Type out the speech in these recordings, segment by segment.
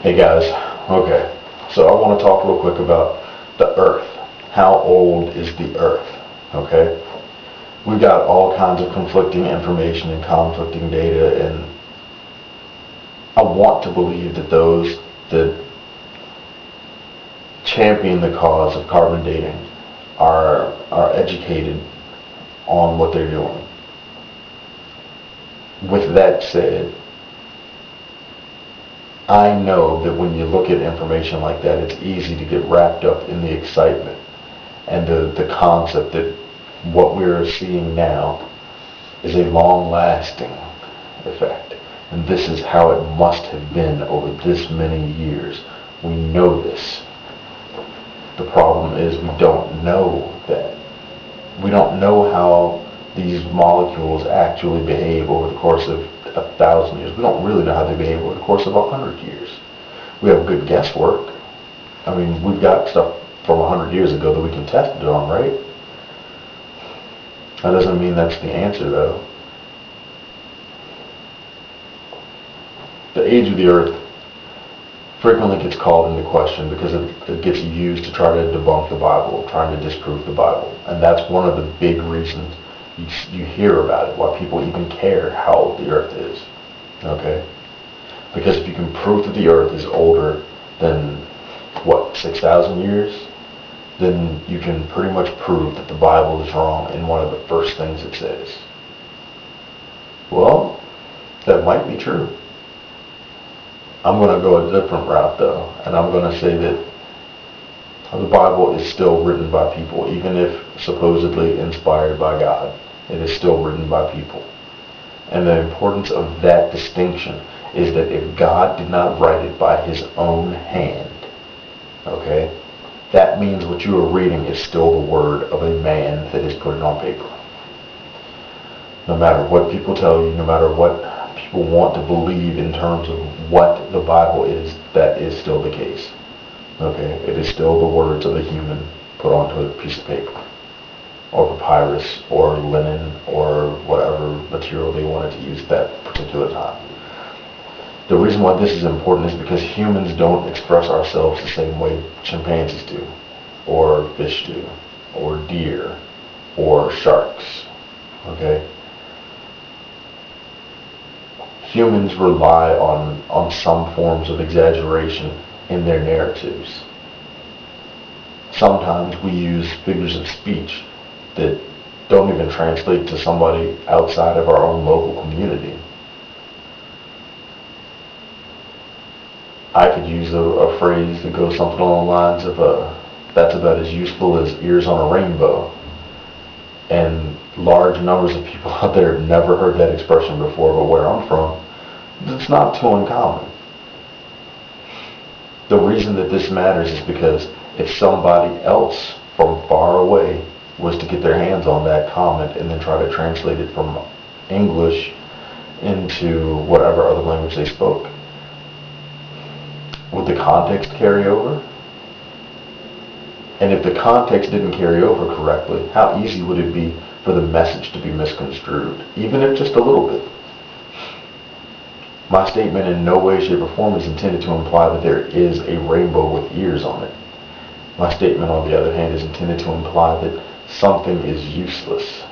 Hey guys, okay, so I want to talk real quick about the Earth. How old is the Earth? Okay, we've got all kinds of conflicting information and conflicting data, and I want to believe that those that champion the cause of carbon dating are educated on what they're doing. With that said, I know that when you look at information like that, it's easy to get wrapped up in the excitement and the concept that what we're seeing now is a long-lasting effect. And this is how it must have been over this many years. We know this. The problem is we don't know that. We don't know how these molecules actually behave over the course of 1,000 years. We don't really know how they behave over the course of 100 years. We have good guesswork. I mean, we've got stuff from 100 years ago that we can test it on, right? That doesn't mean that's the answer, though. The age of the Earth frequently gets called into question because it gets used to try to debunk the Bible, trying to disprove the Bible. And that's one of the big reasons you hear about it, why people even care how old the Earth is. Okay? Because if you can prove that the Earth is older than, 6,000 years, then you can pretty much prove that the Bible is wrong in one of the first things it says. Well, that might be true. I'm going to go a different route, though, and I'm going to say that the Bible is still written by people, even if supposedly inspired by God. It is still written by people. And the importance of that distinction is that if God did not write it by His own hand, okay, that means what you are reading is still the word of a man that has put it on paper. No matter what people tell you, no matter what people want to believe in terms of what the Bible is, that is still the case. Okay, it is still the words of a human put onto a piece of paper, or papyrus, or linen, or whatever material they wanted to use at that particular time. The reason why this is important is because humans don't express ourselves the same way chimpanzees do, or fish do, or deer, or sharks. Okay? Humans rely on some forms of exaggeration in their narratives. Sometimes we use figures of speech that don't even translate to somebody outside of our own local community. I could use a phrase that goes something along the lines of, that's about as useful as ears on a rainbow. And large numbers of people out there have never heard that expression before, but where I'm from, it's not too uncommon. The reason that this matters is because if somebody else from far away was to get their hands on that comment and then try to translate it from English into whatever other language they spoke, would the context carry over? And if the context didn't carry over correctly, how easy would it be for the message to be misconstrued, even if just a little bit? My statement in no way, shape, or form is intended to imply that there is a rainbow with ears on it. My statement, on the other hand, is intended to imply that something is useless.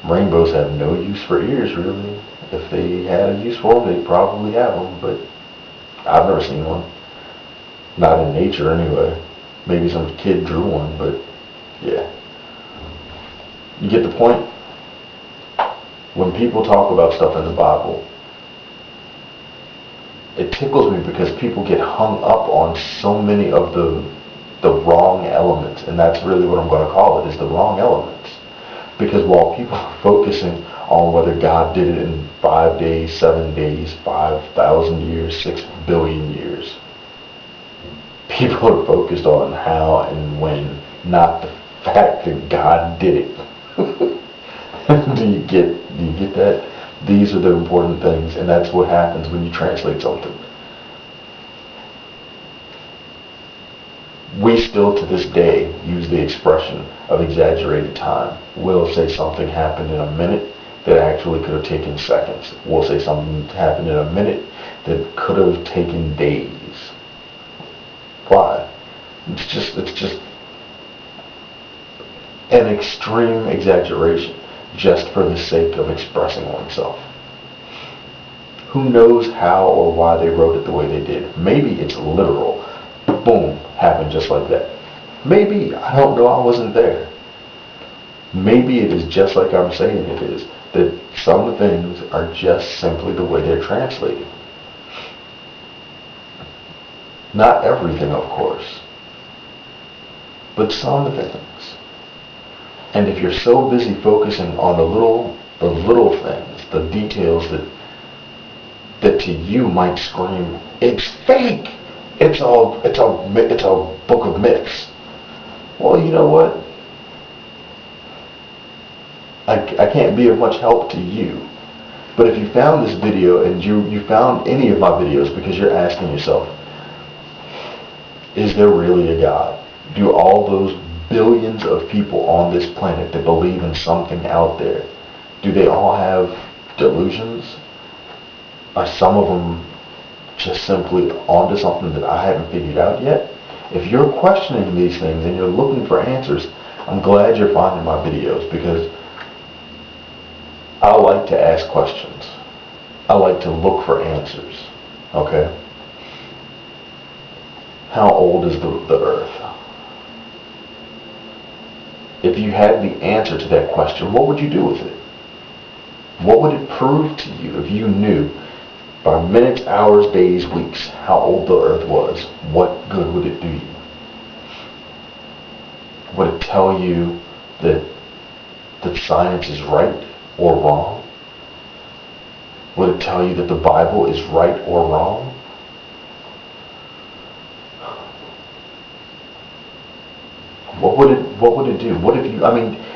Rainbows have no use for ears, really. If they had a use for them, they'd probably have them, but I've never seen one. Not in nature, anyway. Maybe some kid drew one, but yeah. You get the point? When people talk about stuff in the Bible, it tickles me because people get hung up on so many of the wrong elements, and that's really what I'm going to call it, is the wrong elements. Because while people are focusing on whether God did it in 5 days, 7 days, 5,000 years, 6 billion years, people are focused on how and when, not the fact that God did it. Do you get that? These are the important things, and that's what happens when you translate something. We still to this day use the expression of exaggerated time. We'll say something happened in a minute that actually could have taken seconds. We'll say something happened in a minute that could have taken days. Why? It's just an extreme exaggeration just for the sake of expressing oneself. Who knows how or why they wrote it the way they did? Maybe it's literal. Boom, happened just like that. Maybe, I don't know, I wasn't there. Maybe it is just like I'm saying it is, that some things are just simply the way they're translated. Not everything, of course, but some things. And if you're so busy focusing on the little things, the details that to you might scream, it's fake, it's a book of myths. Well, you know what? I can't be of much help to you. But if you found this video and you found any of my videos because you're asking yourself, is there really a God? Do all those billions of people on this planet that believe in something out there, do they all have delusions? Are some of them just simply onto something that I haven't figured out yet? If you're questioning these things and you're looking for answers, I'm glad you're finding my videos, because I like to ask questions. I like to look for answers. Okay? How old is the earth? If you had the answer to that question, what would you do with it? What would it prove to you if you knew by minutes, hours, days, weeks how old the earth was? What good would it do you? Would it tell you that science is right or wrong? Would it tell you that the Bible is right or wrong? What would it do? What if you,